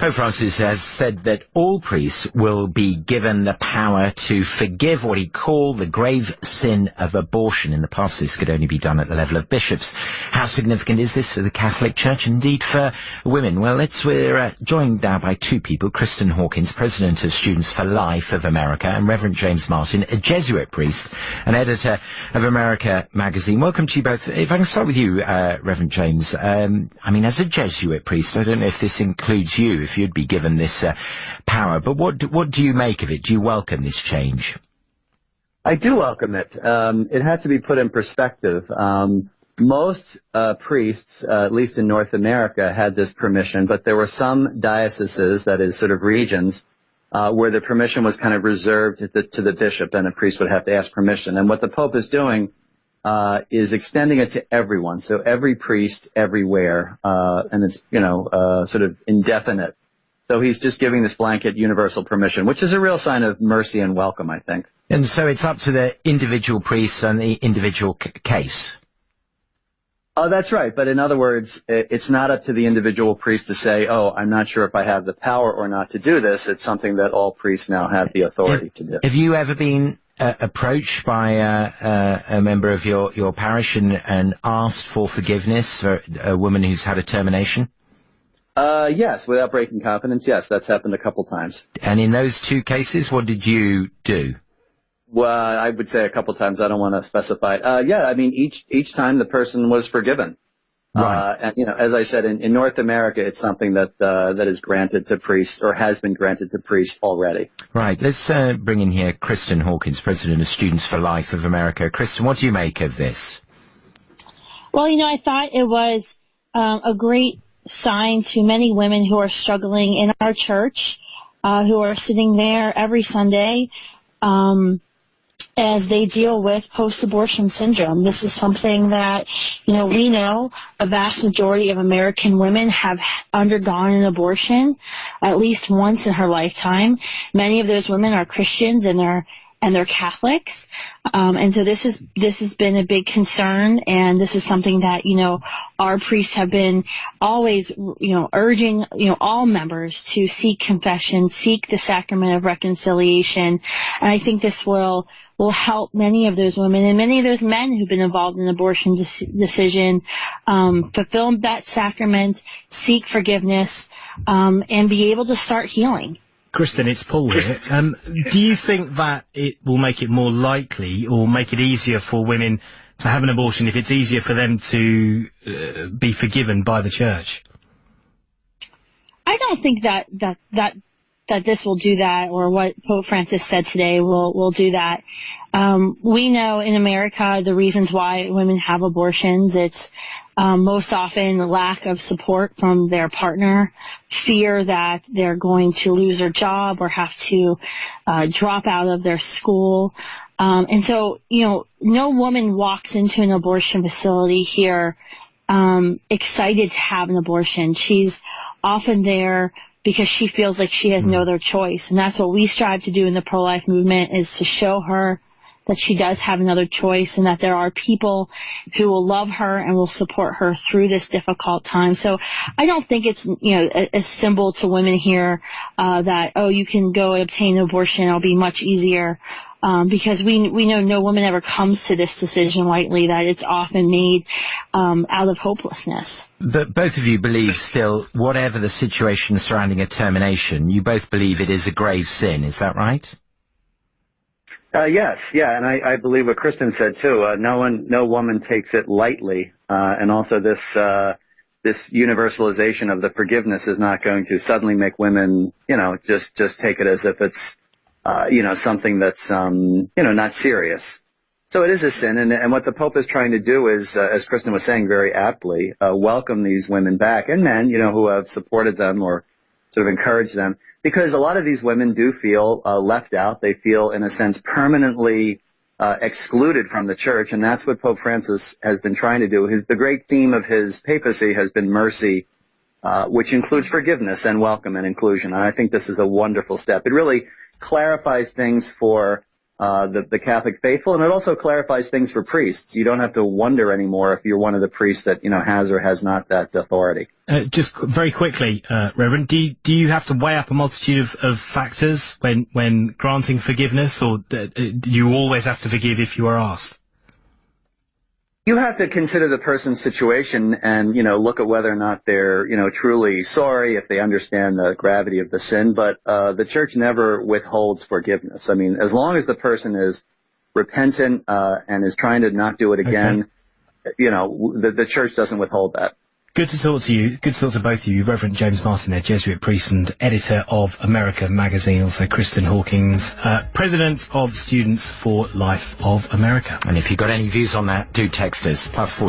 Pope Francis has said that all priests will be given the power to forgive what he called the grave sin of abortion. In the past, this could only be done at the level of bishops. How significant is this for the Catholic Church, indeed for women? Well, we're joined now by two people, Kristan Hawkins, President of Students for Life of America, and Reverend James Martin, a Jesuit priest and editor of America magazine. Welcome to you both. If I can start with you, Reverend James. As a Jesuit priest, I don't know if this includes you, if you'd be given this power, but what do you make of it? Do you welcome this change? I do welcome it. It has to be put in perspective. Most priests, at least in North America, had this permission, but there were some dioceses, that is sort of regions, where the permission was kind of reserved to the bishop, and a priest would have to ask permission. And what the Pope is doing is extending it to everyone, so every priest everywhere, and it's, sort of indefinite. So he's just giving this blanket universal permission, which is a real sign of mercy and welcome, I think. And so it's up to the individual priest and the individual case. Oh, that's right. But in other words, it's not up to the individual priest to say, oh, I'm not sure if I have the power or not to do this. It's something that all priests now have the authority to do. Have you ever been approached by a member of your parish and asked for forgiveness for a woman who's had a termination? Yes, without breaking confidence, yes, that's happened a couple times. And in those two cases, what did you do? Well, I would say a couple times. I don't want to specify. Each time the person was forgiven. Right. And, as I said, in North America, it's something that is granted to priests, or has been granted to priests already. Right. Let's bring in here Kristan Hawkins, President of Students for Life of America. Kristan, what do you make of this? Well, I thought it was a great sign to many women who are struggling in our church, who are sitting there every Sunday, as they deal with post-abortion syndrome. This is something that, we know a vast majority of American women have undergone an abortion at least once in her lifetime. Many of those women are Christians and they're Catholics. And so this has been a big concern, and this is something that, our priests have been always, urging, all members to seek confession, seek the sacrament of reconciliation. And I think this will help many of those women and many of those men who've been involved in an abortion decision, fulfill that sacrament, seek forgiveness, and be able to start healing. Kristan, it's Paul here. Do you think that it will make it more likely or make it easier for women to have an abortion if it's easier for them to be forgiven by the church? I don't think that this will do that, or what Pope Francis said today will do that. We know in America the reasons why women have abortions. It's most often lack of support from their partner, fear that they're going to lose their job or have to drop out of their school. And so, no woman walks into an abortion facility here excited to have an abortion. She's often there because she feels like she has no other choice. And that's what we strive to do in the pro-life movement, is to show her that she does have another choice, and that there are people who will love her and will support her through this difficult time. So I don't think it's, a symbol to women here that, you can go obtain an abortion, it'll be much easier. Because we know no woman ever comes to this decision lightly, that it's often made out of hopelessness. But both of you believe still, whatever the situation surrounding a termination, you both believe it is a grave sin, is that right? Yes, yeah, and I believe what Kristan said too. No woman takes it lightly, and also this universalization of the forgiveness is not going to suddenly make women, just take it as if it's, something that's, not serious. So it is a sin, and what the Pope is trying to do is, as Kristan was saying very aptly, welcome these women back, and men, who have supported them or sort of encouraged them, because a lot of these women do feel left out. They feel, in a sense, permanently excluded from the church, and that's what Pope Francis has been trying to do. The great theme of his papacy has been mercy, which includes forgiveness and welcome and inclusion, and I think this is a wonderful step. It really clarifies things for the Catholic faithful, and it also clarifies things for priests. You don't have to wonder anymore if you're one of the priests that, has or has not that authority. Just very quickly, Reverend, do you have to weigh up a multitude of factors when granting forgiveness, or do you always have to forgive if you are asked? You have to consider the person's situation and, look at whether or not they're, truly sorry, if they understand the gravity of the sin. But the church never withholds forgiveness. I mean, as long as the person is repentant and is trying to not do it again, the church doesn't withhold that. Good to talk to you. Good to talk to both of you. Reverend James Martin, there, Jesuit priest and editor of America magazine. Also, Kristan Hawkins, president of Students for Life of America. And if you've got any views on that, do text us, +4.